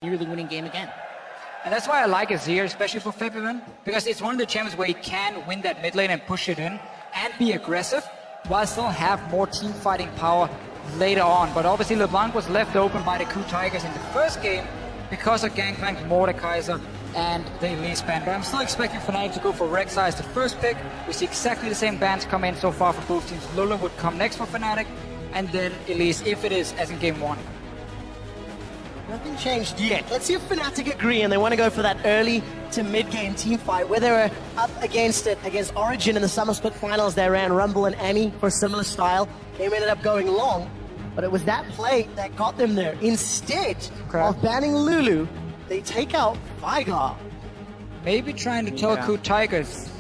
nearly winning game again. And that's why I like Azir, especially for Fnatic, because it's one of the champions where he can win that mid lane and push it in and be aggressive, while still have more team fighting power later on. But obviously LeBlanc was left open by the KOO Tigers in the first game because of Gangplank, Mordekaiser, and the Elise ban. But I'm still expecting Fnatic to go for Rek'Sai as the first pick. We see exactly the same bans come in so far for both teams. Lulu would come next for Fnatic, and then Elise, if it is as in game 1. Nothing changed yet. Let's see if Fnatic agree and they want to go for that early to mid-game team fight, where they were up against it against Origin in the Summer Split Finals. They ran Rumble and Annie for a similar style. They ended up going long, but it was that play that got them there. Instead of banning Lulu, they take out Veigar. Maybe trying to tell KOO Tigers,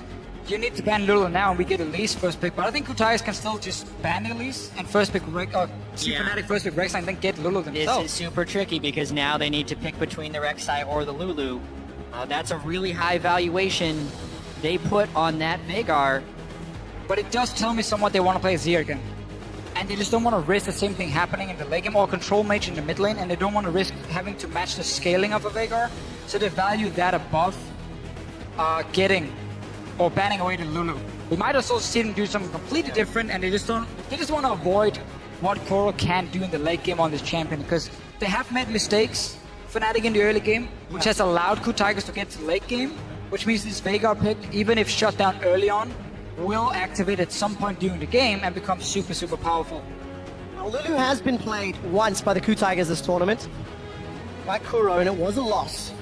you need to ban Lulu now and we get Elise first pick, but I think KOO Tigers can still just ban Elise and first pick Fnatic first pick Rek'Sai and then get Lulu themselves. This is super tricky because now they need to pick between the Rek'Sai or the Lulu. That's a really high valuation they put on that Veigar. But it does tell me somewhat they want to play Azir again. And they just don't want to risk the same thing happening in the late game or control mage in the mid lane, and they don't want to risk having to match the scaling of a Veigar. So they value that above getting or banning away the Lulu. We might also see them do something completely different, and they just want to avoid what KOO can do in the late game on this champion, because they have made mistakes, Fnatic in the early game, which has allowed KOO Tigers to get to the late game, which means this Veigar pick, even if shut down early on, will activate at some point during the game and become super, super powerful. Now, Lulu has been played once by the KOO Tigers this tournament, by Kuro, and it was a loss.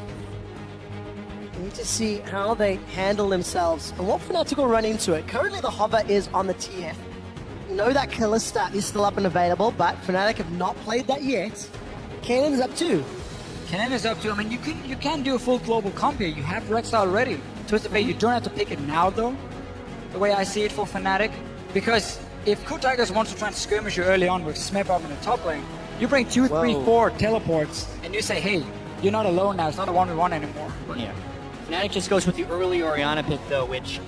We need to see how they handle themselves and what Fnatic will run into it. Currently the hover is on the TF. We know that Kalista is still up and available, but Fnatic have not played that yet. Canon's up too. Canon is up to, I mean, you can do a full global comp here. You have Rek'Sai already. Twisted Fate, you don't have to pick it now though, the way I see it for Fnatic. Because if KOO Tigers wants to try and skirmish you early on with Smith up in the top lane, you bring 2, 3, 4 teleports and you say, hey, you're not alone now, it's not a 1v1 anymore. But yeah. Fnatic just goes with the early Orianna pick though, which,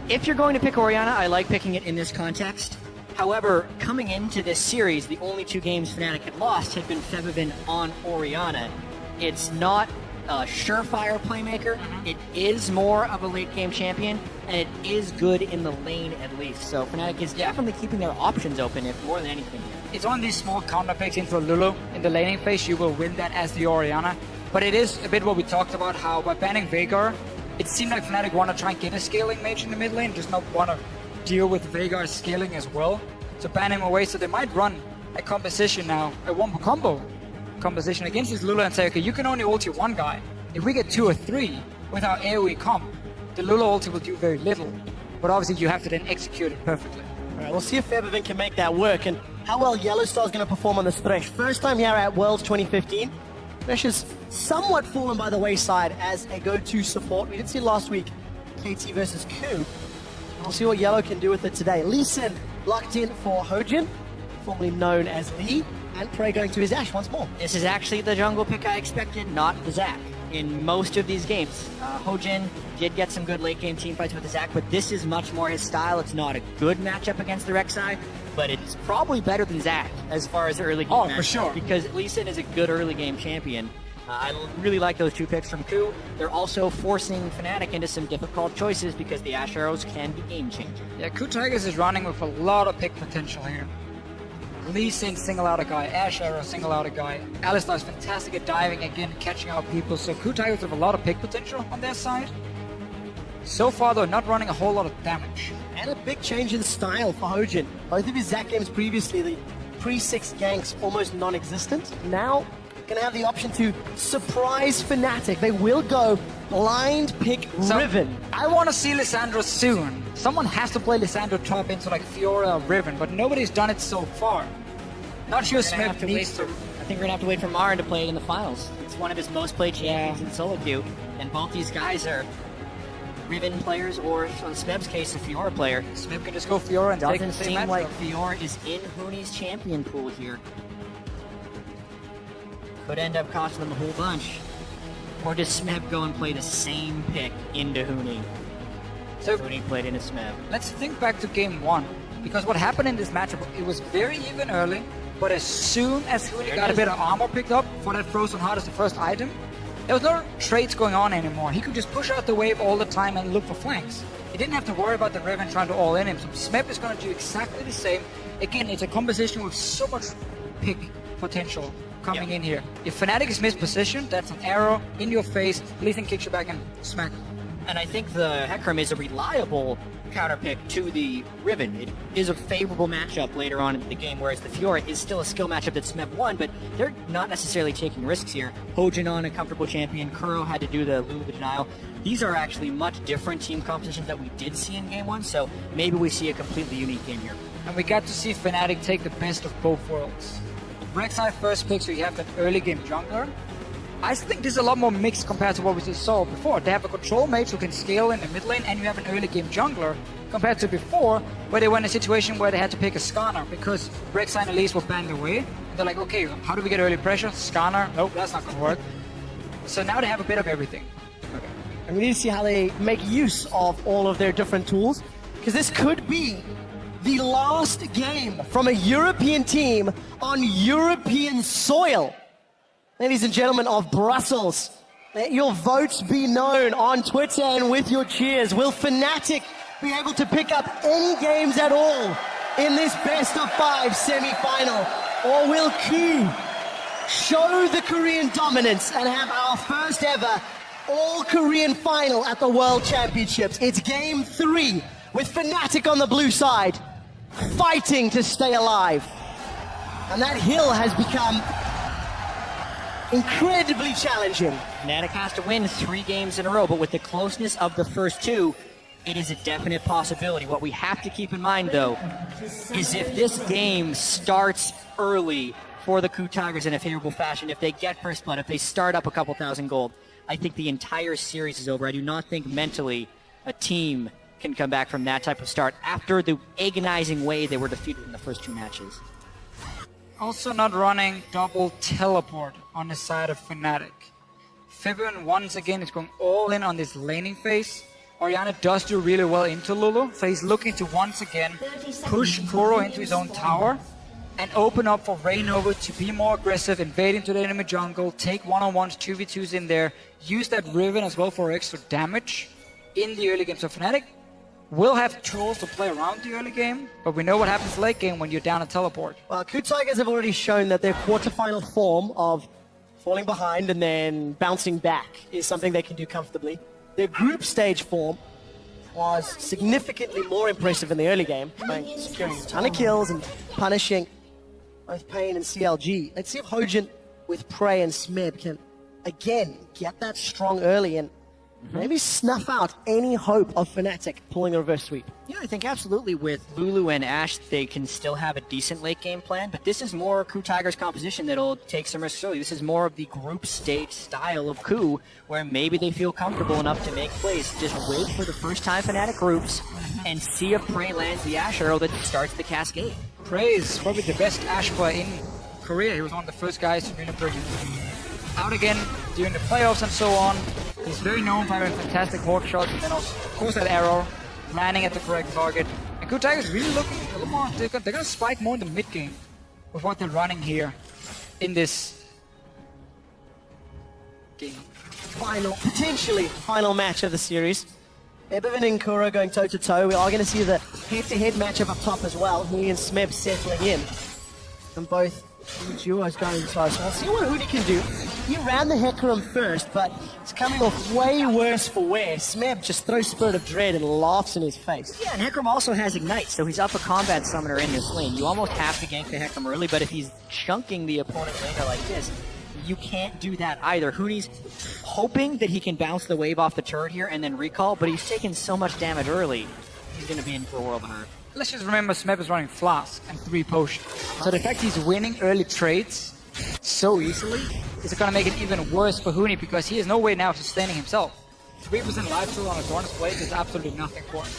if you're going to pick Orianna, I like picking it in this context. However, coming into this series, the only 2 games Fnatic had lost had been Fnatic on Orianna. It's not a surefire playmaker. It is more of a late game champion, and it is good in the lane at least. So Fnatic is definitely keeping their options open, if more than anything. It's one of these small counter picks into a Lulu. In the laning phase, you will win that as the Orianna. But it is a bit what we talked about, how by banning Veigar, it seemed like Fnatic want to try and get a scaling mage in the mid lane, just not want to deal with Veigar's scaling as well. So ban him away, so they might run a composition now, a one combo composition against this Lulu and say, okay, you can only ulti 1 guy. If we get 2 or 3 with our AoE comp, the Lulu ulti will do very little. But obviously you have to then execute it perfectly. Alright, we'll see if Fnatic can make that work and how well Yellowstar is going to perform on this Thresh. First time here at Worlds 2015. Thresh has somewhat fallen by the wayside as a go-to support. We did see last week KT versus KOO. We'll see what Yellow can do with it today. Lee Sin locked in for Hojin, formerly known as Lee, and Prey going to his Ashe once more. This is actually the jungle pick I expected, not the Zac. In most of these games, Hojin did get some good late game team fights with the Zac, but this is much more his style. It's not a good matchup against the Rek'Sai, but it's probably better than Zac as far as early game matchup, for sure. Because Lee Sin is a good early game champion. I really like those 2 picks from KOO. They're also forcing Fnatic into some difficult choices because the Ashe arrows can be game changing. Yeah, KOO Tigers is running with a lot of pick potential here. Lee Sin single out a guy, Ashe arrow single out a guy. Alistar is fantastic at diving again, catching out people. So KOO Tigers have a lot of pick potential on their side. So far though, not running a whole lot of damage. And a big change in style for Hojin. Both of his Zac games previously, the pre-6 ganks almost non-existent. Now, going to have the option to surprise Fnatic. They will go blind pick Riven. I want to see Lissandra soon. Someone has to play Lissandra top into like Fiora or Riven, but nobody's done it so far. Not sure Smith needs to. I think we're going to have to wait for Marin to play it in the finals. It's one of his most played champions in solo queue, and both these guys are Riven players, or in Smeb's case, a Fiora player. Smeb can just go Fiora and doesn't seem like Fiora is in Huni's champion pool here. Could end up costing them a whole bunch. Or does Smeb go and play the same pick into Huni? So Huni played into Smeb. Let's think back to game 1, because what happened in this matchup, it was very even early. But as soon as Huni got a bit of armor picked up for that Frozen Heart as the first item, there was no trades going on anymore. He could just push out the wave all the time and look for flanks. He didn't have to worry about the Riven trying to all in him. So Smeb is going to do exactly the same. Again, it's a composition with so much pick potential coming in here. If Fnatic is mispositioned, that's an arrow in your face, Lee Sin kicks you back and smack. And I think the Hecarim is a reliable counter pick to the Riven. It is a favorable matchup later on in the game, whereas the Fiora is still a skill matchup that Smeb won, but they're not necessarily taking risks here. Hojin on a comfortable champion, Kuro had to do the Lulu the denial. These are actually much different team compositions that we did see in game one, so maybe we see a completely unique game here. And we got to see Fnatic take the best of both worlds. Rek'Sai first pick, so you have that early game jungler. I think this is a lot more mixed compared to what we just saw before. They have a control mage who can scale in the mid lane, and you have an early game jungler compared to before, where they were in a situation where they had to pick a Skarner because Rek'Sai and Elise were banned away. They're like, okay, how do we get early pressure? Skarner? Nope, that's not going to work. So now they have a bit of everything. Okay. And we need to see how they make use of all of their different tools, because this could be the last game from a European team on European soil. Ladies and gentlemen of Brussels, let your votes be known on Twitter and with your cheers. Will Fnatic be able to pick up any games at all in this best-of-5 semi-final? Or will KOO show the Korean dominance and have our first ever all-Korean final at the World Championships? It's game 3 with Fnatic on the blue side, fighting to stay alive. And that hill has become incredibly challenging. Fnatic has to win 3 games in a row, but with the closeness of the first 2, it is a definite possibility. What we have to keep in mind, though, is if this game starts early for the KOO Tigers in a favorable fashion, if they get first blood, if they start up a couple thousand gold, I think the entire series is over. I do not think mentally a team can come back from that type of start after the agonizing way they were defeated in the first 2 matches. Also not running double teleport on the side of Fnatic. Fabian once again is going all in on this laning phase. Orianna does do really well into Lulu, so he's looking to once again push Kuro into his own tower and open up for Rainover to be more aggressive, invade into the enemy jungle, take one-on-ones, 2v2s in there, use that Riven as well for extra damage in the early game. So Fnatic will have tools to play around the early game, but we know what happens late game when you're down a teleport. Well, KOO Tigers have already shown that their quarterfinal form of falling behind and then bouncing back is something they can do comfortably. Their group stage form was significantly more impressive in the early game, securing a ton of kills and punishing both Pain and CLG. Let's see if Hojin with Prey and Smeb can again get that strong early and maybe snuff out any hope of Fnatic pulling a reverse sweep. Yeah, I think absolutely with Lulu and Ashe, they can still have a decent late game plan, but this is more KOO Tigers composition that'll take some risks early. This is more of the group stage style of KOO, where maybe they feel comfortable enough to make plays. Just wait for the first time Fnatic groups and see if Prey lands the Ashe arrow that starts the cascade. Prey is probably the best Ashe player in Korea. He was one of the first guys to really bring him out again during the playoffs and so on. He's very known for having fantastic hawk shots, and then also, of course, that arrow landing at the correct target. And KOO Tigers really looking a little more. They're going to spike more in the mid game with what they're running here in this game. Potentially final match of the series. Ebervin and Kuro going toe-to-toe. We are going to see the head-to-head matchup up top as well. Huni and Smeb settling in. And both duos going so. So we'll see what Huni can do. He ran the Hecarim first, but it's coming off way worse for wear. Smeb just throws Spirit of Dread and laughs in his face. Yeah, and Hecarim also has Ignite, so he's up a combat summoner in this lane. You almost have to gank the Hecarim early, but if he's chunking the opponent laner like this, you can't do that either. Huni's hoping that he can bounce the wave off the turret here and then recall, but he's taking so much damage early, he's going to be in for a world of hurt. Let's just remember Smeb is running Flask and 3 potions. So the fact he's winning early trades so easily is going to make it even worse for Huni, because he has no way now of sustaining himself. 3% life steal on a Dorn's Blade is absolutely nothing for him.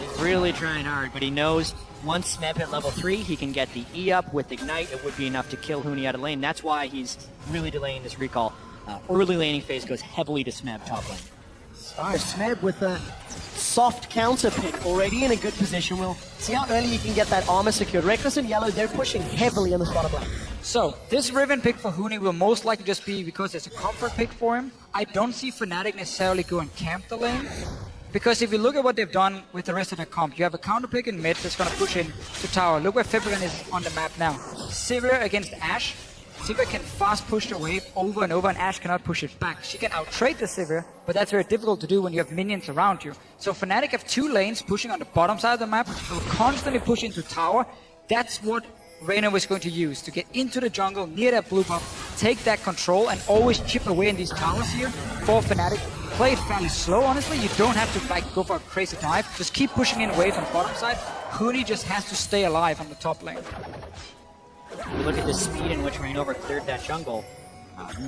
He's really trying hard, but he knows once Smeb hit level 3, he can get the E up with Ignite. It would be enough to kill Huni out of lane. That's why he's really delaying this recall. Early laning phase goes heavily to Smeb top lane. So Smeb with a soft counter pick already in a good position. We'll see how early you can get that armor secured. Reckless and Yellow, they're pushing heavily on the bottom lane. So, this Riven pick for Huni will most likely just be because it's a comfort pick for him. I don't see Fnatic necessarily go and camp the lane. Because if you look at what they've done with the rest of their comp, you have a counter pick in mid that's going to push in to tower. Look where Febiven is on the map now. Sivir against Ashe. Sivir can fast push the wave over and over, and Ashe cannot push it back. She can out-trade the Sivir, but that's very difficult to do when you have minions around you. So Fnatic have two lanes pushing on the bottom side of the map. They'll constantly push into tower. That's what Reynor is going to use to get into the jungle near that blue buff, take that control, and always chip away in these towers here for Fnatic. Play it fairly slow, honestly. You don't have to go for a crazy dive. Just keep pushing in waves on the bottom side. Huni just has to stay alive on the top lane. Look at the speed in which Reignover cleared that jungle.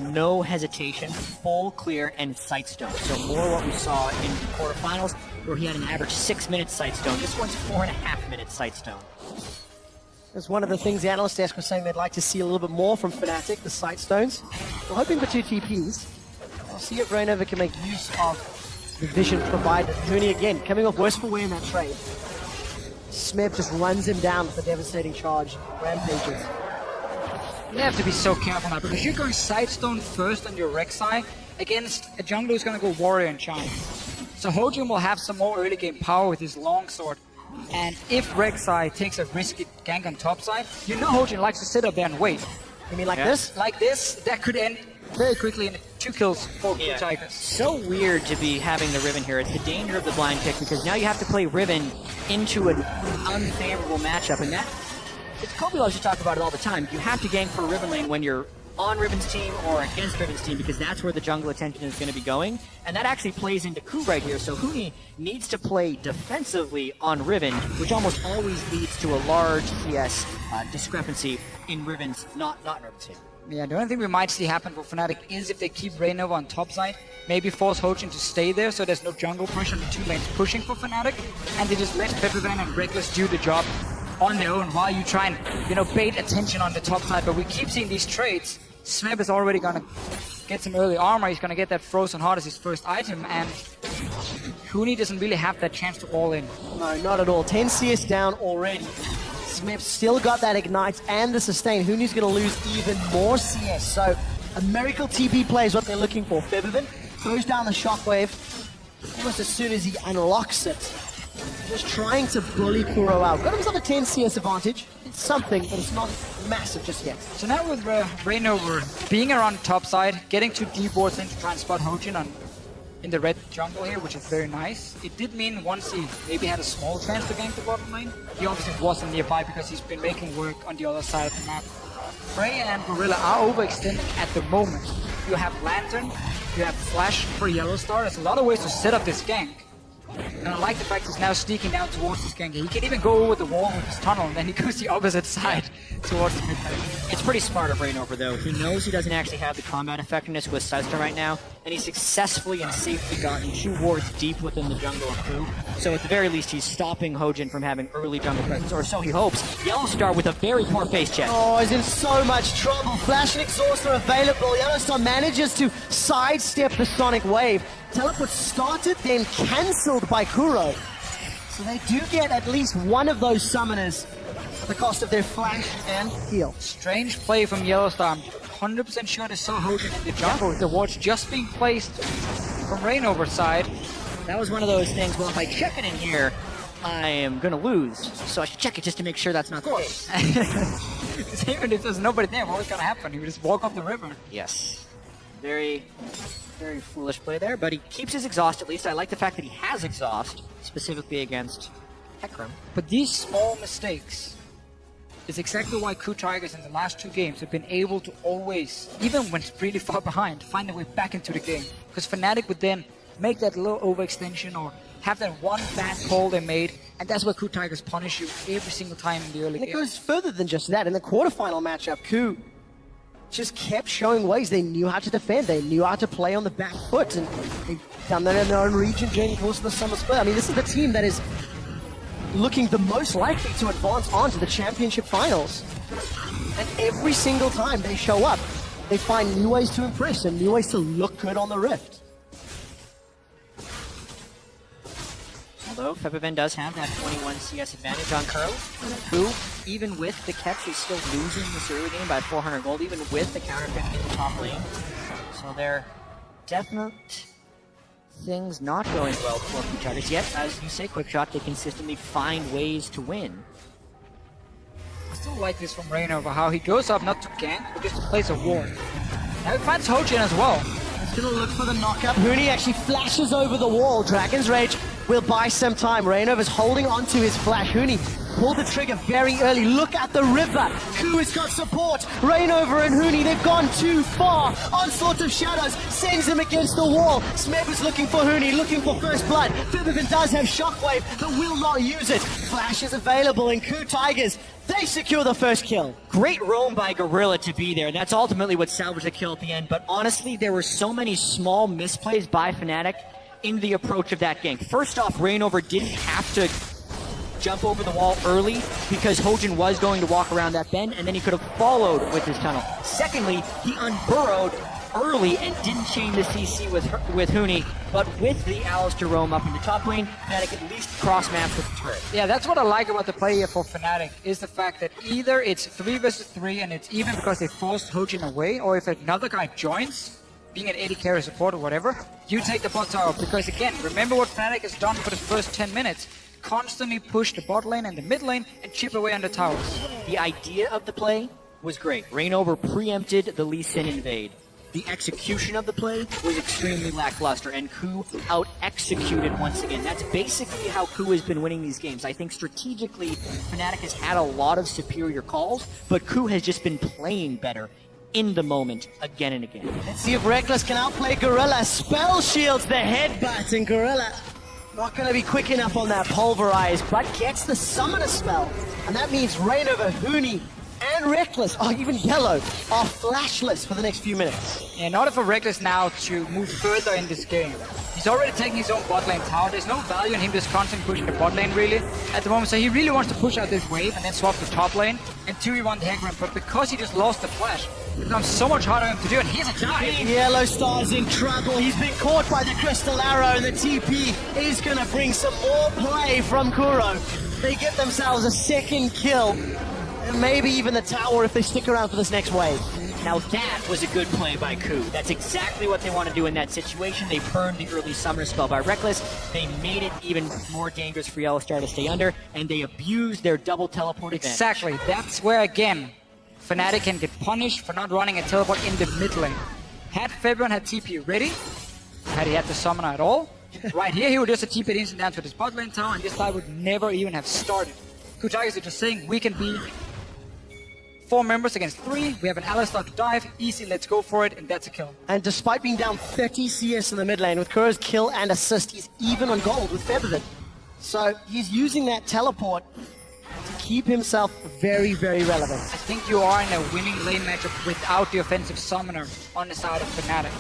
No hesitation, full clear, and sightstone. So more what we saw in the quarterfinals, where he had an average 6 minute sightstone. This one's 4.5 minute sightstone. That's one of the things the analyst desk was saying they'd like to see a little bit more from Fnatic, the sightstones. We're hoping for 2 TPs. I'll see if Reignover can make use of the vision provided. Huni again, coming off worse for wear in that trade. Smeb just runs him down with a devastating charge. Rampages. You have to be so careful now, because you're going Sightstone first on your Rek'Sai against a jungler who's going to go Warrior and Charm. So Hojin will have some more early game power with his longsword. And if Rek'Sai takes a risky gank on top side, you know Hojin likes to sit up there and wait. You mean like this? Like this, that could end very quickly in 2 kills for KOO Tigers. So weird to be having the Riven here. It's the danger of the blind pick, because now you have to play Riven into an unfavorable matchup, and that Kobe loves to talk about it all the time. You have to gank for a Riven lane when you're on Riven's team or against Riven's team, because that's where the jungle attention is going to be going, and that actually plays into KOO right here. So Huni needs to play defensively on Riven, which almost always leads to a large CS discrepancy in Riven's, not in Riven's team. Yeah, the only thing we might see happen for Fnatic is if they keep Reignover on top side, maybe force Hojin to stay there so there's no jungle push on the 2 lanes pushing for Fnatic, and they just let Febiven and Reckless do the job on their own while you try and, bait attention on the top side. But we keep seeing these trades. Smeb is already gonna get some early armor, he's gonna get that Frozen Heart as his first item, and Huni doesn't really have that chance to all in. No, not at all. 10 CS down already. Smeb still got that Ignite and the Sustain. Huni's going to lose even more CS. So a Miracle TP play is what they're looking for. Febiven throws down the Shockwave almost as soon as he unlocks it. Just trying to bully Kuro out. Got himself a 10 CS advantage. It's something, but it's not massive just yet. So now with Reignover being around top side, getting 2 deep wards in to try and spot Hojin in the red jungle here, which is very nice. It did mean once he maybe had a small chance to gank the bottom lane, he obviously wasn't nearby because he's been making work on the other side of the map. Frey and Gorilla are overextending at the moment. You have Lantern, you have Flash for Yellow Star. There's a lot of ways to set up this gank. And I like the fact he's now sneaking down towards this gank. He can even go over the wall with his tunnel, and then he goes the opposite side towards the mid lane. It's pretty smart of Reignover, though. He knows he doesn't actually have the combat effectiveness with Sightstone right now, and he's successfully and safely gotten 2 wards deep within the jungle of KOO. So at the very least, he's stopping Hojin from having early jungle presence, or so he hopes. Yellowstar with a very poor face check. Oh, he's in so much trouble. Flash and Exhaust are available. Yellowstar manages to sidestep the Sonic Wave. Teleport started, then cancelled by Kuro. So they do get at least one of those summoners at the cost of their flash and heal. Strange play from Yellowstar. I'm 100% sure they saw Hojin in the jungle with the wards just being placed from Reignover's side. That was one of those things, well, if I check it in here, I am going to lose. So I should check it just to make sure that's not the case. Even if there's nobody there, what was going to happen? He would just walk up the river. Yes. Very foolish play there, but he keeps his exhaust at least. I like the fact that he has exhaust, specifically against Hecarim. But these small mistakes is exactly why KOO Tigers in the last 2 games have been able to always, even when it's really far behind, find their way back into the game. Because Fnatic would then make that little overextension or have that one bad call they made, and that's where KOO Tigers punish you every single time in the early game. It goes further than just that. In the quarterfinal matchup, KOO just kept showing ways they knew how to defend. They knew how to play on the back foot, and they've done that in their own region during the course of the summer split. I mean, this is the team that is looking the most likely to advance on to the championship finals. And every single time they show up, they find new ways to impress and new ways to look good on the Rift. though. Febiven does have that 21 CS advantage on Curl, who, even with the catch, is still losing this early game by 400 gold, even with the counter pick in the top lane. So they're definite things not going well for KOO Tigers. Yet, as you say, Quickshot, they consistently find ways to win. I still like this from Reignover, how he goes up not to gank, but just to place a ward. Now he finds Hojin as well. He's gonna look for the knockup. Huni actually flashes over the wall. Dragon's Rage will buy some time. Reignover's holding onto his flash. Huni pulled the trigger very early. Look at the river. KOO has got support. Reignover and Huni, they've gone too far. Onslaught of Shadows sends him against the wall. Smeb is looking for Huni, looking for first blood. Febiven does have Shockwave, but will not use it. Flash is available, and KOO Tigers, they secure the first kill. Great roam by Gorilla to be there. That's ultimately what salvaged the kill at the end. But honestly, there were so many small misplays by Fnatic in the approach of that gank. First off, Reignover didn't have to jump over the wall early because Hojin was going to walk around that bend, and then he could have followed with his tunnel. Secondly, he unburrowed early and didn't chain the CC with Huni, but with the Alistair roam up in the top lane, Fnatic at least cross maps with the turret. Yeah, that's what I like about the play here for Fnatic, is the fact that either it's 3 versus 3 and it's even because they forced Hojin away, or if another guy joins, being an AD carry support or whatever, you take the bot tower. Because again, remember what Fnatic has done for the first 10 minutes. Constantly push the bot lane and the mid lane and chip away on the towers. The idea of the play was great. Reignover preempted the Lee Sin invade. The execution of the play was extremely lackluster, and KOO out-executed once again. That's basically how KOO has been winning these games. I think strategically, Fnatic has had a lot of superior calls, but KOO has just been playing better in the moment again and again. Let's see if Reckless can outplay Gorilla. Spell shields the headbutt, and Gorilla not going to be quick enough on that Pulverize, but gets the Summoner spell. And that means Reignover, Huni, and Reckless, or even Yellow, are flashless for the next few minutes. In order for Reckless now to move further in this game, he's already taking his own bot lane tower. There's no value in him just constantly pushing the bot lane really at the moment, so he really wants to push out this wave and then swap the top lane and 2v1 the Hag ramp, but because he just lost the flash, it becomes so much harder for him to do, and here's a dive! Yellow Star's in trouble. He's been caught by the Crystal Arrow, and the TP is going to bring some more play from Kuro. They get themselves a second kill, and maybe even the tower if they stick around for this next wave. Now that was a good play by KOO. That's exactly what they want to do in that situation. They burned the early Summoner spell by Reckless. They made it even more dangerous for Yellowstar to stay under, and they abused their double teleport advantage. Exactly. That's where, again, Fnatic can get punished for not running a teleport in the mid lane. Had Febiven had TP ready, had he had the Summoner at all, right here he would just have TP'd instant down to his bot lane tower, and this guy would never even have started. KOO Tigers are just saying, we can be 4 members against 3, we have an Alistair to dive, easy, let's go for it, and that's a kill. And despite being down 30 CS in the mid lane, with Kuro's kill and assist, he's even on gold with Febiven. So he's using that teleport to keep himself very, very relevant. I think you are in a winning lane matchup without the offensive Summoner on the side of Fnatic.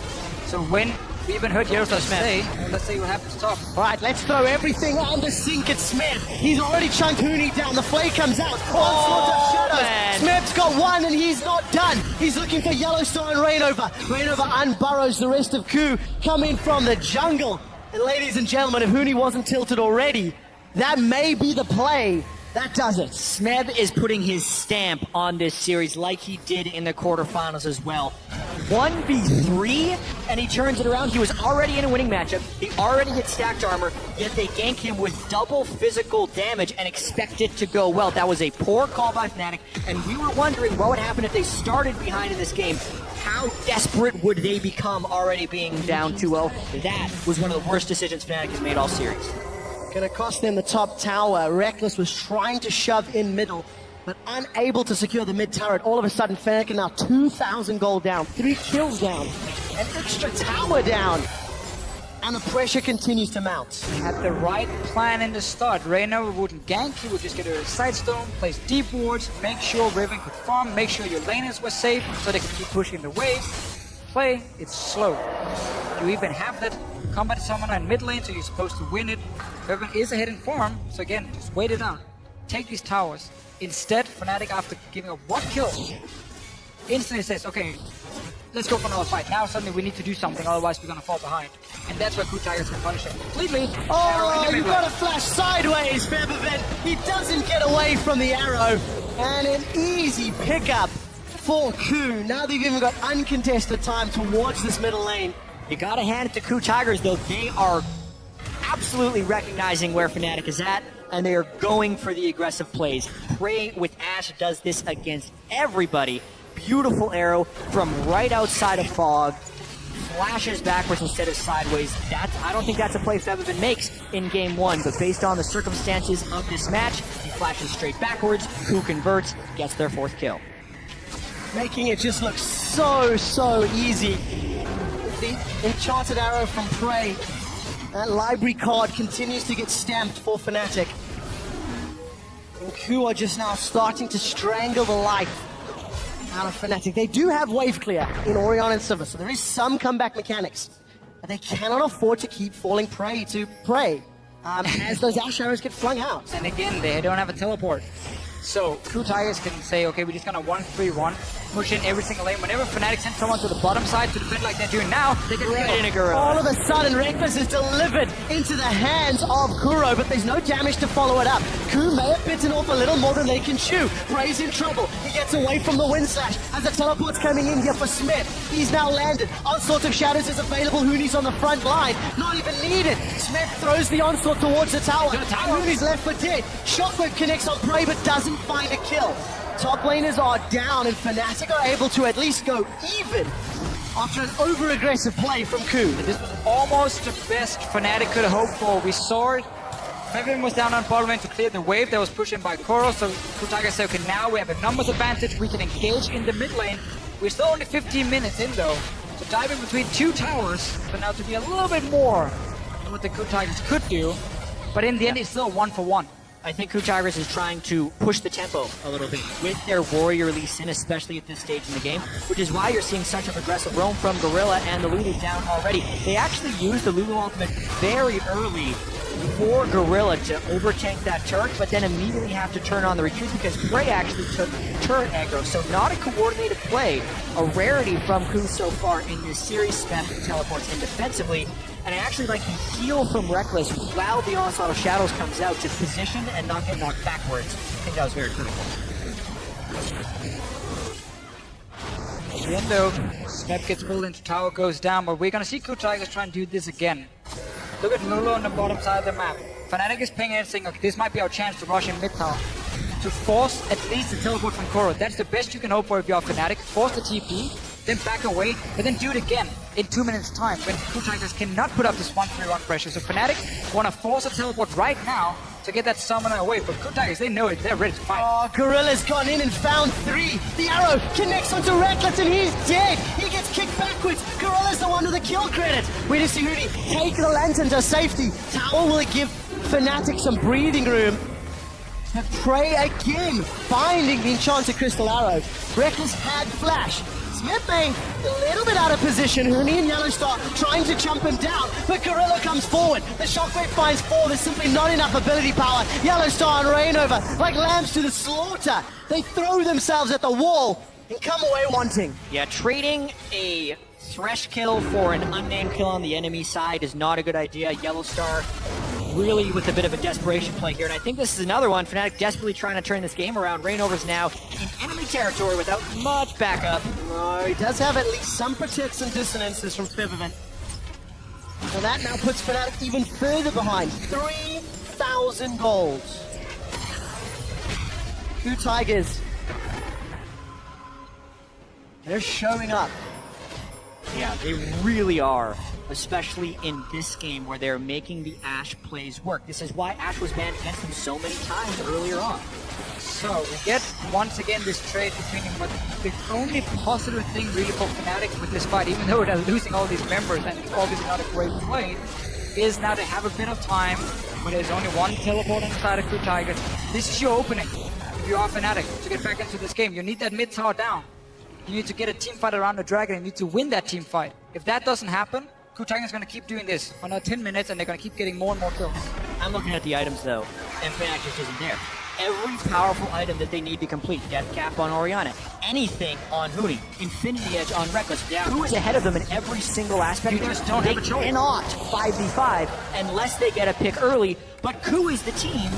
So when we even heard Yellowstar say, let's see what happens top. Alright, let's throw everything on the sink at Smeb. He's already chunked Huni down. The flay comes out. Onslaught of Shadows. Smeb's got one and he's not done. He's looking for Yellowstar and Reignover. Reignover unburrows the rest of KOO coming from the jungle. And ladies and gentlemen, if Huni wasn't tilted already, that may be the play. That does it. Smeb is putting his stamp on this series like he did in the quarterfinals as well. 1v3, and he turns it around. He was already in a winning matchup. He already had stacked armor, yet they gank him with double physical damage and expect it to go well. That was a poor call by Fnatic, and we were wondering what would happen if they started behind in this game. How desperate would they become already being down 2-0? That was one of the worst decisions Fnatic has made all series. Gonna cost them the top tower. Reckless was trying to shove in middle, but unable to secure the mid turret. All of a sudden, Fnatic are now 2,000 gold down, 3 kills down, an extra tower down, and the pressure continues to mount. Had the right plan in the start. Reignover wouldn't gank, he would just get a side stone, place deep wards, make sure Riven could farm, make sure your laners were safe so they could keep pushing the wave. Play, it's slow. You even have that combat summoner in mid lane, so you're supposed to win it. Riven is ahead in farm, so again, just wait it out. Take these towers. Instead, Fnatic, after giving up 1 kill, instantly says, okay, let's go for another fight. Now suddenly we need to do something, otherwise we're gonna fall behind. And that's where KOO Tigers can punish him completely. Oh, you got to flash sideways, Feathervent. He doesn't get away from the arrow. And an easy pickup for KOO. Now they've even got uncontested time towards this middle lane. You gotta hand it to KOO Tigers, though. They are absolutely recognizing where Fnatic is at, and they are going for the aggressive plays. Prey with Ashe does this against everybody. Beautiful arrow from right outside of Fog. Flashes backwards instead of sideways. I don't think that's a play Feathervent makes in game one, but based on the circumstances of this match, he flashes straight backwards. KOO converts, gets their 4th kill. Making it just look so easy. The enchanted arrow from Prey. That library card continues to get stamped for Fnatic. And KOO are just now starting to strangle the life out of Fnatic. They do have wave clear in Orion and Sivir, so there is some comeback mechanics. But they cannot afford to keep falling prey to Prey as those Ashe arrows get flung out. And again, they don't have a teleport. So KOO Tigers can say, okay, we're just gonna 1-3-1, push in every single lane. Whenever Fnatic sends someone to the bottom side to defend like they're doing now, they can get in a Gorilla. All of a sudden, Reckless is delivered into the hands of Kuro, but there's no damage to follow it up. KOO may have bitten off a little more than they can chew. Prey's in trouble. He gets away from the wind slash as the teleport's coming in here for Smith. He's now landed. Onslaught of Shadows is available. Hooney's on the front line. Not even needed. Smith throws the onslaught towards the tower. Hooney's left for dead. Shockwave connects on Prey, but doesn't find a kill. Top laners are down, and Fnatic are able to at least go even after an over-aggressive play from KOO. This was almost the best Fnatic could hope for. We saw it. Feathervent was down on bottom lane to clear the wave that was pushed in by Koro, so KOO Tigers said, okay, now we have a numbers advantage. We can engage in the mid lane. We're still only 15 minutes in, though, to dive in between 2 towers, but now to be a little bit more than what the KOO Tigers could do. But in the end, it's still 1-for-1. I think KOO Tigers is trying to push the tempo a little bit with their Warrior Lee Sin, especially at this stage in the game, which is why you're seeing such an aggressive roam from Gorilla, and the Lulu down already. They actually used the Lulu ultimate very early for Gorilla to overtank that turret, but then immediately have to turn on the retreat because Prey actually took turret aggro. So not a coordinated play, a rarity from KOO so far in this series. Smith teleports in defensively. And I actually like the heal from Reckless while the Onslaught of Shadows comes out to position and not get knocked backwards. I think that was very critical. At the end though, Smith gets pulled into tower, goes down, but we're gonna see KOO Tigers try and do this again. Look at Lulu on the bottom side of the map. Fnatic is pinging and saying, okay, this might be our chance to rush in mid tower. To force at least the teleport from Koro. That's the best you can hope for if you're Fnatic. Force the TP, then back away, but then do it again in 2 minutes time when KOO Tigers cannot put up this 1-3-1 pressure. So Fnatic want to force a teleport right now to get that summoner away, but KOO Tigers, they know it, they're ready to fight. Oh, Gorilla's gone in and found 3. The arrow connects onto Reckless and he's dead. He gets kicked backwards. Gorilla's the one with the kill credit. We just see Hoodie take the lantern to safety. Tower will give Fnatic some breathing room. Prey again, finding the enchanted crystal arrow. Reckless had flash. Smith being a little bit out of position. Hooney and Yellowstar trying to jump him down, but Gorilla comes forward. The shockwave finds 4. There's simply not enough ability power. Yellowstar and Rainover, like lambs to the slaughter. They throw themselves at the wall and come away wanting. Yeah, trading a Thresh kill for an unnamed kill on the enemy side is not a good idea. Yellowstar really with a bit of a desperation play here, and I think this is another one. Fnatic desperately trying to turn this game around. Rainover's now in enemy territory without much backup. No, he does have at least some protects and dissonances from Feathervent. So that now puts Fnatic even further behind. 3,000 gold. KOO Tigers. They're showing up. Yeah, they really are, especially in this game where they're making the Ashe plays work. This is why Ashe was banned against them so many times earlier on. So we get once again this trade between them, but the only positive thing really for Fnatic with this fight, even though they're losing all these members and it's obviously not a great play, is now they have a bit of time when there's only one teleport inside of KOO Tigers. This is your opening if you are Fnatic to get back into this game. You need that mid tower down. You need to get a team fight around the dragon and you need to win that team fight. If that doesn't happen, KOO Tigers is going to keep doing this for another 10 minutes and they're going to keep getting more and more kills. I'm looking at the items though, and Fnatic just isn't there. every powerful item that they need to complete. Death Cap on Orianna, anything on Huni, Infinity Edge on Reckless. KOO is ahead of them in every single aspect. You just don't have a choice. They cannot 5v5 unless they get a pick early, but KOO is the team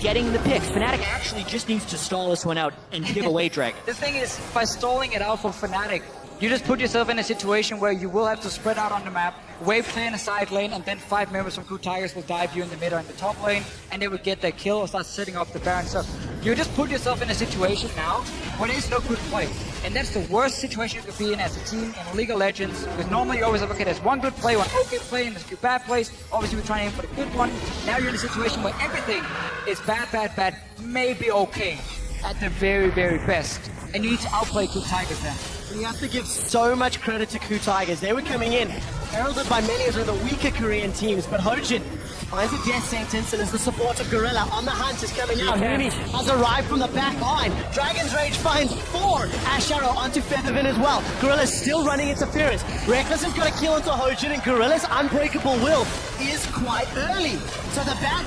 getting the picks. Fnatic actually just needs to stall this one out and give away Dragon. The thing is, by stalling it out for Fnatic, you just put yourself in a situation where you will have to spread out on the map, wave play in a side lane, and then 5 members from KOO Tigers will dive you in the mid or in the top lane, and they will get their kill or start setting up the Baron. So you just put yourself in a situation now where there is no good play. And that's the worst situation you could be in as a team in League of Legends, because normally you always have, okay, there's one good play, one okay play, and there's a few bad plays. Obviously we're trying to aim for the good one. Now you're in a situation where everything is bad, maybe okay, at the very, very best. And you need to outplay KOO Tigers then. You have to give so much credit to KOO Tigers. They were coming in, heralded by many as one of the weaker Korean teams, but Hojin finds a death sentence and is the support of Gorilla. On the hunt is coming out. Huni has arrived from the back line. Dragon's Rage finds 4. Ash Arrow onto Feathervin as well. Gorilla's still running interference. Reckless has got a kill onto Hojin, and Gorilla's Unbreakable Will is quite early. So the bad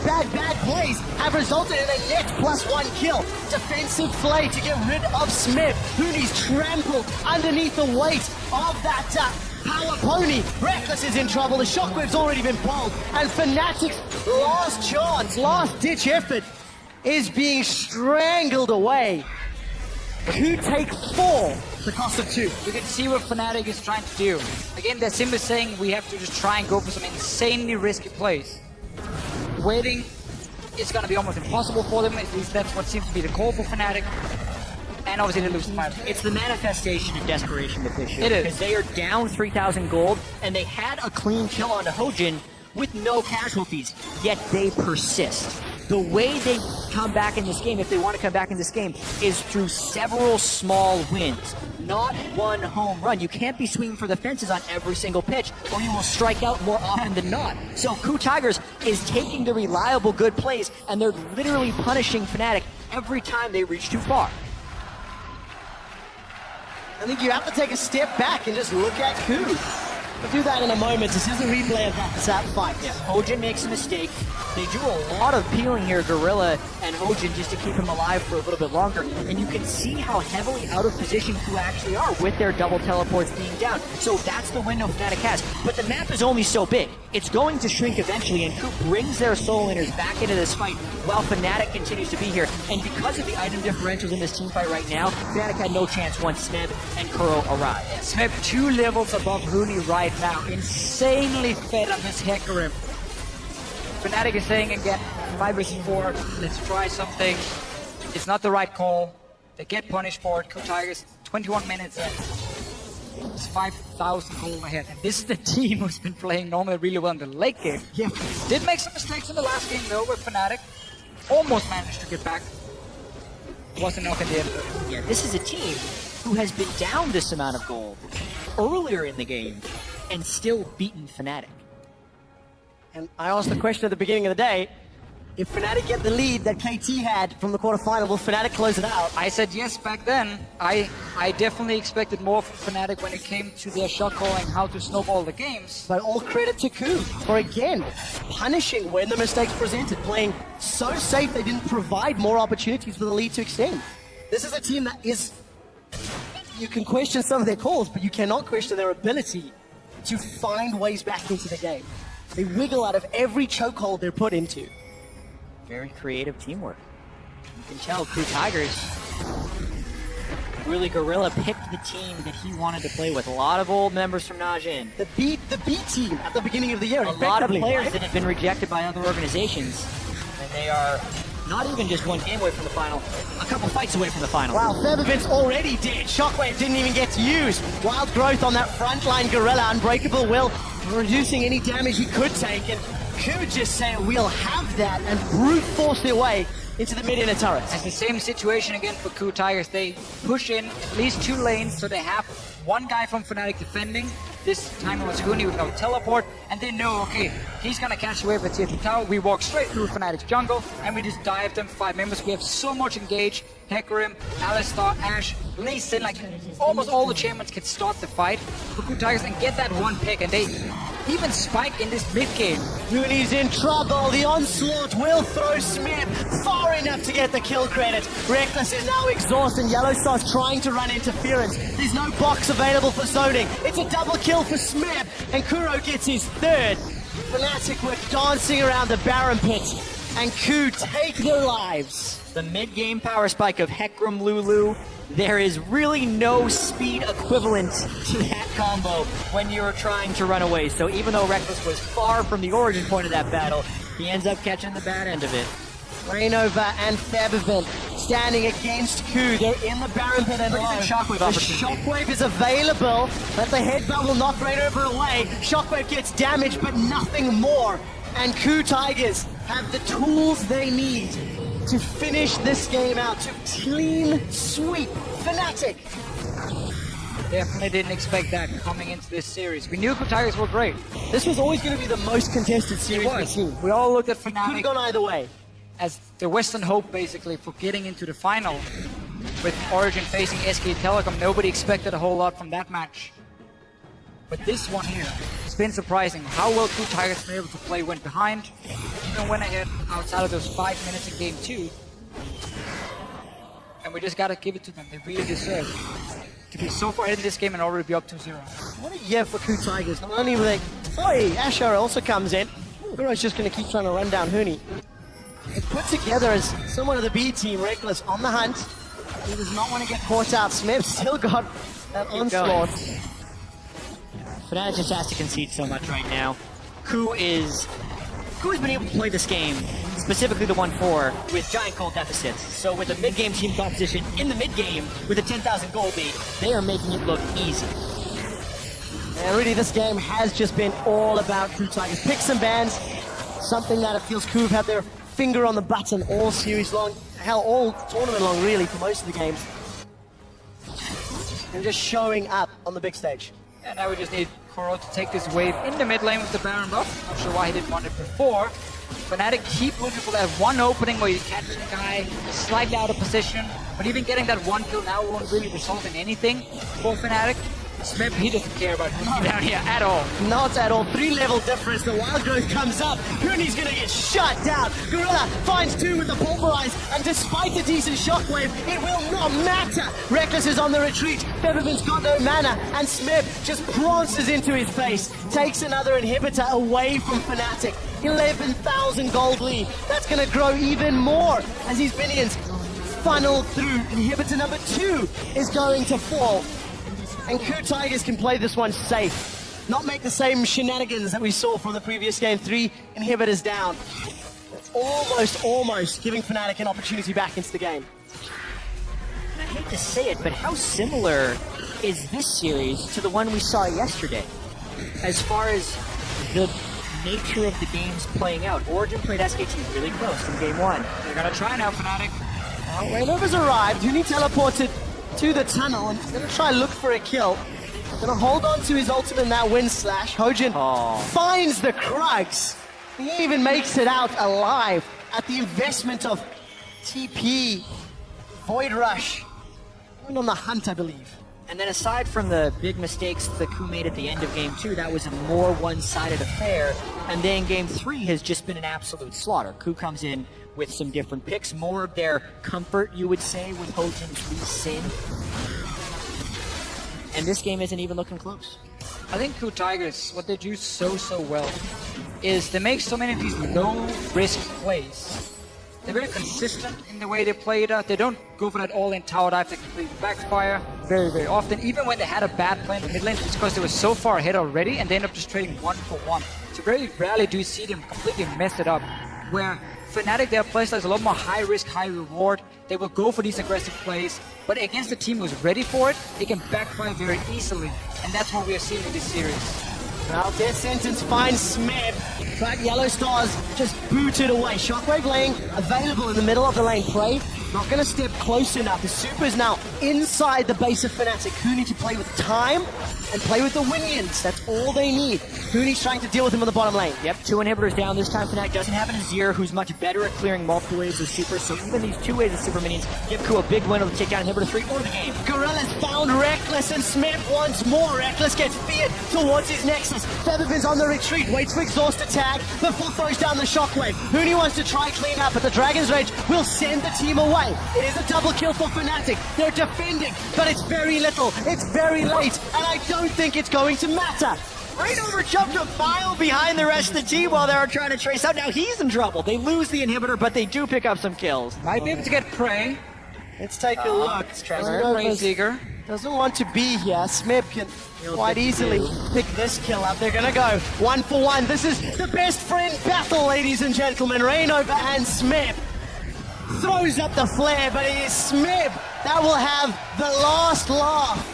plays have resulted in a net +1 kill. Defensive play to get rid of Smith. Huni's trampled underneath the weight of that power pony. Reckless is in trouble. The shockwave's already been pulled. And Fnatic's last chance, last ditch effort is being strangled away. KOO take 4, the cost of 2. You can see what Fnatic is trying to do. Again, they're simply saying we have to just try and go for some insanely risky plays. Waiting is going to be almost impossible for them. At least that's what seems to be the call for Fnatic. And obviously they lose the fight. It's the manifestation of desperation with this shit. It is. Because they are down 3,000 gold, and they had a clean kill onto Hojin with no casualties, yet they persist. The way they come back in this game, if they want to come back in this game, is through several small wins, not one home run. You can't be swinging for the fences on every single pitch, or you will strike out more often than not. So KOO Tigers is taking the reliable good plays, and they're literally punishing Fnatic every time they reach too far. I think you have to take a step back and just look at KOO. We'll do that in a moment. This is a replay of that fight. Yeah, Hojin makes a mistake. They do a lot of peeling here, Gorilla and Hojin, just to keep him alive for a little bit longer. And you can see how heavily out of position KOO actually are with their double teleports being down. So that's the window Fnatic has. But the map is only so big. It's going to shrink eventually, and KOO brings their soul laners back into this fight while Fnatic continues to be here. And because of the item differentials in this team fight right now, Fnatic had no chance once Smeb and Kuro arrived. Smeb 2 levels above Huni right now. Insanely fed on this Hecarim. Fnatic is saying again, 5 vs 4, let's try something. It's not the right call. They get punished for it. KOO Tigers, 21 minutes in. It's 5,000 gold ahead. And this is the team who's been playing normally really well in the late game. Yeah. Did make some mistakes in the last game though with Fnatic. Almost managed to get back. Wasn't enough in the end. Yeah, this is a team who has been down this amount of gold earlier in the game and still beaten Fnatic. And I asked the question at the beginning of the day, if Fnatic get the lead that KT had from the quarterfinal, will Fnatic close it out? I said yes back then. I definitely expected more from Fnatic when it came to their shot calling, how to snowball the games. But all credit to KOO for, again, punishing when the mistakes presented, playing so safe they didn't provide more opportunities for the lead to extend. This is a team that is... You can question some of their calls, but you cannot question their ability to find ways back into the game. They wiggle out of every chokehold they're put into. Very creative teamwork. You can tell KOO Tigers, really Gorilla picked the team that he wanted to play with. A lot of old members from Najin. The B team at the beginning of the year. A lot of players that have been rejected by other organizations. And they are not even just one game away from the final, a couple fights away from the final. Wow, Feathervin's already dead. Shockwave didn't even get to use. Wild growth on that frontline Gorilla. Unbreakable Will reducing any damage he could take. And KOO just say we'll have that and brute force their way into the mid-inner turrets. It's the same situation again for KOO Tigers. They push in at least 2 lanes, so they have one guy from Fnatic defending. This time it was Huni with no teleport, and they know, okay, he's gonna catch the wave at tier 2 tower. We walk straight through Fnatic's jungle, and we just dive them 5 members. We have so much engaged. Hecarim, Alistar, Ashe, Lee Sin, like almost all the champions can start the fight for KOO Tigers and get that one pick, and they even Spike in this mid game. Rooney's in trouble. The onslaught will throw Smith far enough to get the kill credit. Reckless is now exhausted. Yellowstar's trying to run interference. There's no box available for zoning. It's a double kill for Smith, and Kuro gets his third. Fnatic were dancing around the Baron pit, and KOO take their lives. The mid-game power spike of Hecarim Lulu. There is really no speed equivalent to that combo when you're trying to run away. So even though Reckless was far from the origin point of that battle, he ends up catching the bad end of it. Rainova and Febivent standing against KOO. They're in the Baron pit and Look at the Shockwave the opportunity. Shockwave is available, but the headbutt will knock Rainova away. Shockwave gets damaged, but nothing more. And KOO Tigers have the tools they need to finish this game out, to clean sweep Fnatic. Definitely didn't expect that coming into this series. We knew KOO Tigers were great. This was always going to be the most contested series we've seen. We all looked at Could have Fnatic gone either way. as the Western hope, basically, for getting into the final. With Origin facing SK Telecom, nobody expected a whole lot from that match. But this one here, it's been surprising how well KOO Tigers have been able to play went behind, even went ahead outside of those 5 minutes in game 2. And we just gotta give it to them. They really deserve to be so far ahead in this game and already be up 2-0. What a year for KOO Tigers. Not only were they... Oi, Asher also comes in. Kuro's just going to keep trying to run down Huni. It's put together as someone of the B team, Reckless, on the hunt. He does not want to get caught out. Smith still got that onslaught. Fnatic just has to concede so much right now. KOO has been able to play this game, specifically the 1-4, with giant gold deficits. So with a mid-game team composition in the mid-game with a 10,000 gold lead, they are making it look easy. And really, this game has just been all about KOO Tigers. Picks and bans, something that it feels KOO have had their finger on the button all series long, hell, all tournament long, really, for most of the games. And just showing up on the big stage. And now we just need Kuro to take this wave in the mid lane with the Baron buff. Not sure why he didn't want it before. Fnatic keep looking for that one opening where you catch the guy slightly out of position. But even getting that one kill now won't really result in anything for Fnatic. Smith, he doesn't care about Huni down here at all. Not at all. 3-level difference. The Wild Growth comes up. Huni's going to get shut down. Gorilla finds 2 with the Pulverize. And despite the decent shockwave, it will not matter. Reckless is on the retreat. Febivent's got no mana. And Smith just prances into his face. Takes another inhibitor away from Fnatic. 11,000 gold lead. That's going to grow even more as these minions funnel through. Inhibitor number 2 is going to fall. And KOO Tigers can play this one safe. Not make the same shenanigans that we saw from the previous game. 3 inhibitors down. Almost giving Fnatic an opportunity back into the game. And I hate to say it, but how similar is this series to the one we saw yesterday? As far as the nature of the games playing out. Origin played SKT really close in game 1. They're gonna try now, Fnatic. Rainova's arrived. Huni teleported to the tunnel and he's going to try and look for a kill. Going to hold on to his ultimate in that wind slash. Hojin finds the Krugs. He even makes it out alive at the investment of TP, Void Rush. Going on the hunt, I believe. And then aside from the big mistakes that KOO made at the end of game 2, that was a more one-sided affair. And then game 3 has just been an absolute slaughter. KOO comes in with some different picks, more of their comfort, you would say, with Hojin's Lee Sin. And this game isn't even looking close. I think KOO Tigers, what they do so well, is they make so many of these low-risk plays. They're very consistent in the way they play it out. They don't go for that all-in tower dive that completely backfire very often. Even when they had a bad play in the mid lane, it's because they were so far ahead already and they end up just trading 1-for-1. So very rarely do you see them completely mess it up. Where Fnatic, their playstyle is a lot more high risk, high reward. They will go for these aggressive plays, but against a team who's ready for it, they can backfire very easily. And that's what we are seeing in this series. Well, Death Sentence finds Smith, but Yellow Stars just booted away. Shockwave lane available in the middle of the lane. Prey not going to step close enough. The Super's now inside the base of Fnatic. Who need to play with time and play with the minions. That's all they need. Hooney's trying to deal with him on the bottom lane. Yep, 2 inhibitors down. This time Fnatic doesn't have an Azir who's much better at clearing multiple waves of super, so even these 2 waves of super minions give KOO a big win to take down inhibitor 3 or the game. Gorilla's found Reckless and Smith once more. Reckless gets feared towards his Nexus. Featherfin's on the retreat, waits for exhaust attack before throws down the shockwave. Hooney wants to try clean up, but the Dragon's Rage will send the team away. It is a double kill for Fnatic. They're defending, but it's very little. It's very late, and I don't think it's going to matter. Rainover jumped a mile behind the rest of the team while they were trying to trace out. Now he's in trouble. They lose the inhibitor, but they do pick up some kills. Might be able to get Prey. Let's take a look. Prey Seeker. Doesn't want to be here. Smith can quite easily pick this kill up. They're going to go 1 for 1. This is the best friend battle, ladies and gentlemen. Rainover and Smith throws up the flare, but it is Smith that will have the last laugh.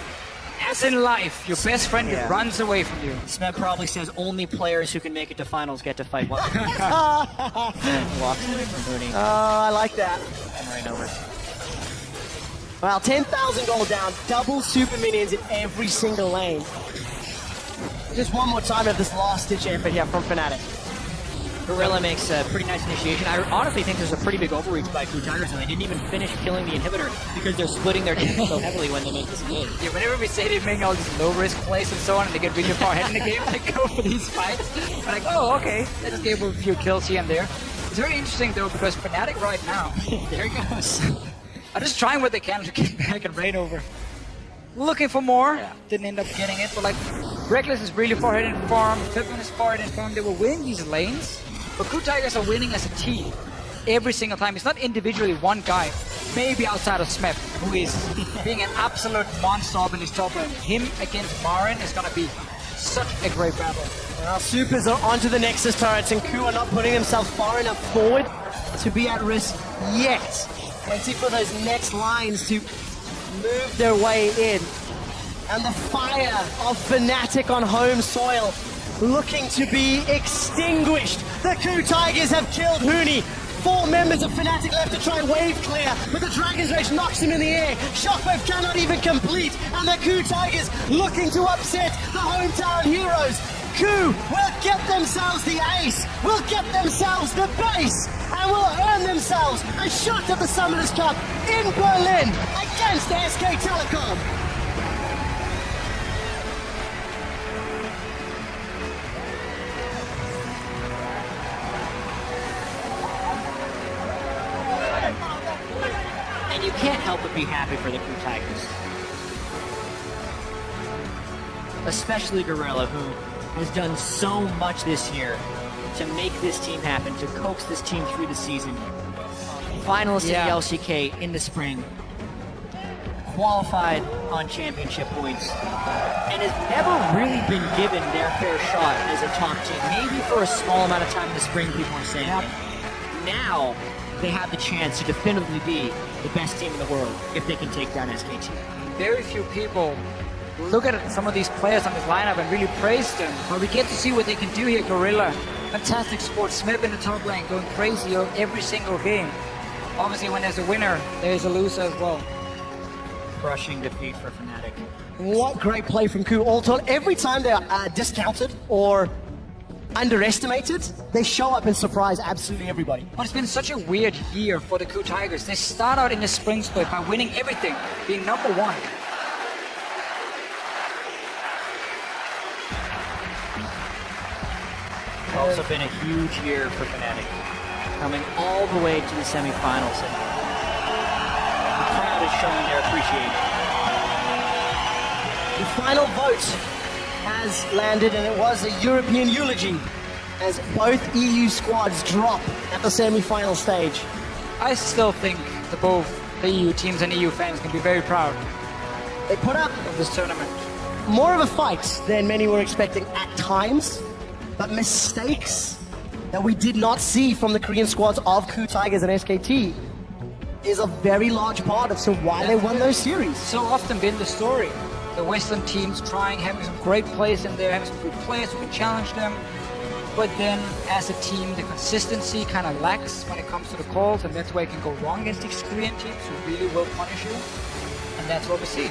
As in life, your best friend runs away from you. Smith probably says only players who can make it to finals get to fight one. And walks away from Hooney. Oh, I like that. And Rainover. Well, 10,000 gold down, double super minions in every single lane. Just one more time of this last-ditch effort here from Fnatic. Gorilla makes a pretty nice initiation. I honestly think there's a pretty big overreach by KOO Tigers, and they didn't even finish killing the inhibitor because they're splitting their damage so heavily when they make this game. Yeah, whenever we say they're making all these low-risk plays and so on, and they get really far ahead in the game, they go for these fights. I'm like, oh, okay, let's give a few kills here and there. It's very interesting, though, because Fnatic right now, There he goes. are just trying what they can to get back and Rainover. Looking for more, didn't end up getting it, but like, Reckless is really far ahead in farm, Pippin is far ahead in farm, they were winning these lanes. But KOO Tigers are winning as a team every single time. It's not individually one guy, maybe outside of Smith, who is being an absolute monster up in his top lane. Him against Marin is going to be such a great battle. Well, Supers are onto the Nexus turrets, and KOO are not putting themselves far enough forward to be at risk yet. Waiting for those next lines to move their way in. And the fire of Fnatic on home soil looking to be extinguished. The KOO Tigers have killed Hooney. 4 members of Fnatic left to try wave clear, but the Dragon's Rage knocks him in the air. Shockwave cannot even complete, and the KOO Tigers looking to upset the hometown heroes. KOO will get themselves the ace, will get themselves the base, and will earn themselves a shot at the Summoners Cup in Berlin against SK Telecom. And you can't help but be happy for the KOO Tigers. Especially Gorilla, who has done so much this year to make this team happen, to coax this team through the season. Finalist in the LCK in the spring. Qualified on championship points. And has never really been given their fair shot as a top team. Maybe for a small amount of time in the spring, people are saying. Now, they have the chance to definitively be the best team in the world if they can take down SKT. Very few people look at some of these players on this lineup and really praise them, but we get to see what they can do here. Gorilla, fantastic sport. Smith in the top lane going crazy every single game. Obviously, when there's a winner, there's a loser as well. Crushing defeat for Fnatic. What great play from KOO. All told, every time they are discounted or underestimated, they show up and surprise absolutely everybody. But it's been such a weird year for the KOO Tigers. They start out in the spring split by winning everything, being number 1. Also been a huge year for Fnatic, coming all the way to the semifinals, and the crowd is showing their appreciation. The final vote has landed, and it was a European eulogy as both EU squads drop at the semi-final stage. I still think that both the EU teams and EU fans can be very proud They put up of this tournament. more of a fight than many were expecting at times, but mistakes that we did not see from the Korean squads of KOO Tigers and SKT is a very large part of why they won those series. So often been the story. The Western teams trying, having some great players in there, having some good players who can challenge them. but then as a team, the consistency kind of lacks when it comes to the calls, and that's where it can go wrong against these Korean teams who really will punish you, and that's what we see.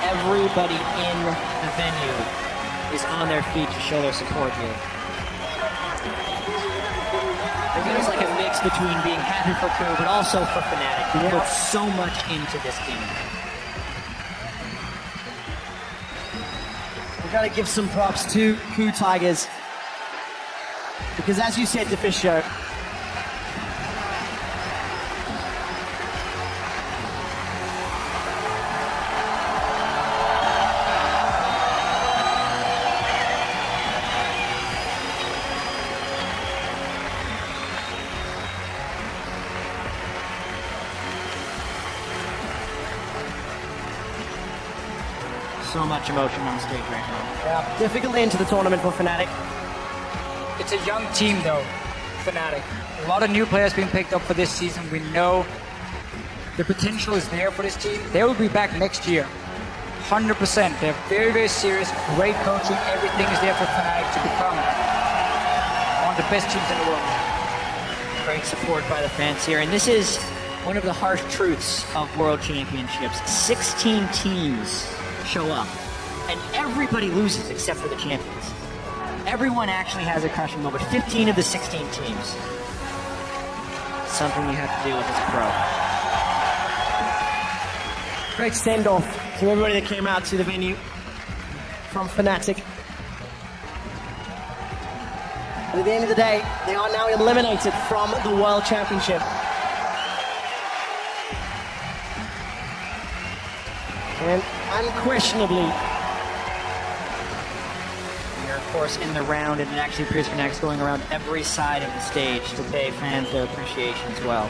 Everybody in the venue is on their feet to show their support here. It feels like a mix between being happy for KOO, but also for Fnatic, who put so much into this game. We've got to give some props to KOO Tigers. Because as you said, DeFiscio, So much emotion on stage right now. difficult end to the tournament for Fnatic. It's a young team though, Fnatic. A lot of new players being picked up for this season. We know the potential is there for this team. They will be back next year, 100%. They're very, very serious, great coaching. Everything is there for Fnatic to become one of the best teams in the world. Great support by the fans here. And this is one of the harsh truths of World Championships. 16 teams show up, and everybody loses except for the champions. Everyone actually has a crushing moment. 15 of the 16 teams. Something you have to deal with as a pro. Great send-off to everybody that came out to the venue from Fnatic. But at the end of the day, they are now eliminated from the World Championship. And unquestionably, we're of course in the round, and it actually appears Fnatic's going around every side of the stage to pay fans their appreciation as well.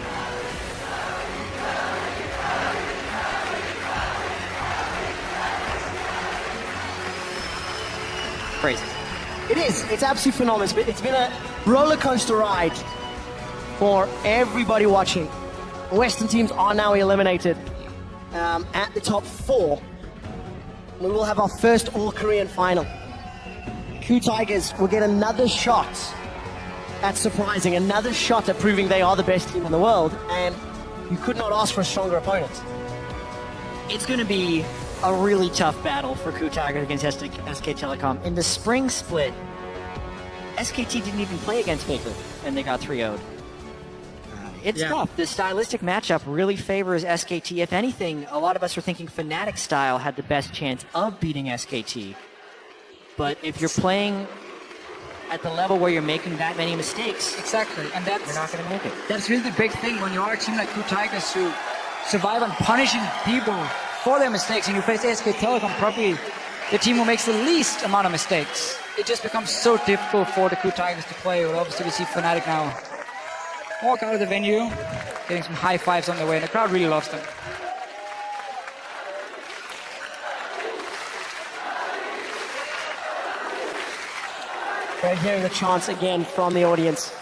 Crazy. it is. It's absolutely phenomenal. It's been a roller coaster ride for everybody watching. Western teams are now eliminated at the top 4. We will have our first all-Korean final. KOO Tigers will get another shot at surprising, another shot at proving they are the best team in the world, and you could not ask for a stronger opponent. It's going to be a really tough battle for KOO Tigers against SK Telecom. In the spring split, SKT didn't even play against Faker, and they got 3-0'd. It's tough. The stylistic matchup really favors SKT. If anything, a lot of us are thinking Fnatic style had the best chance of beating SKT. But if you're playing at the level where you're making that many mistakes, Exactly, and that's, you're not going to make it. that's really the big thing when you are a team like KOO Tigers who survive on punishing people for their mistakes, and you face SK Telecom, probably the team who makes the least amount of mistakes. It just becomes so difficult for the KOO Tigers to play. But obviously we see Fnatic now walk out of the venue, getting some high fives on the way, and the crowd really loves them. We're hearing the chants again from the audience.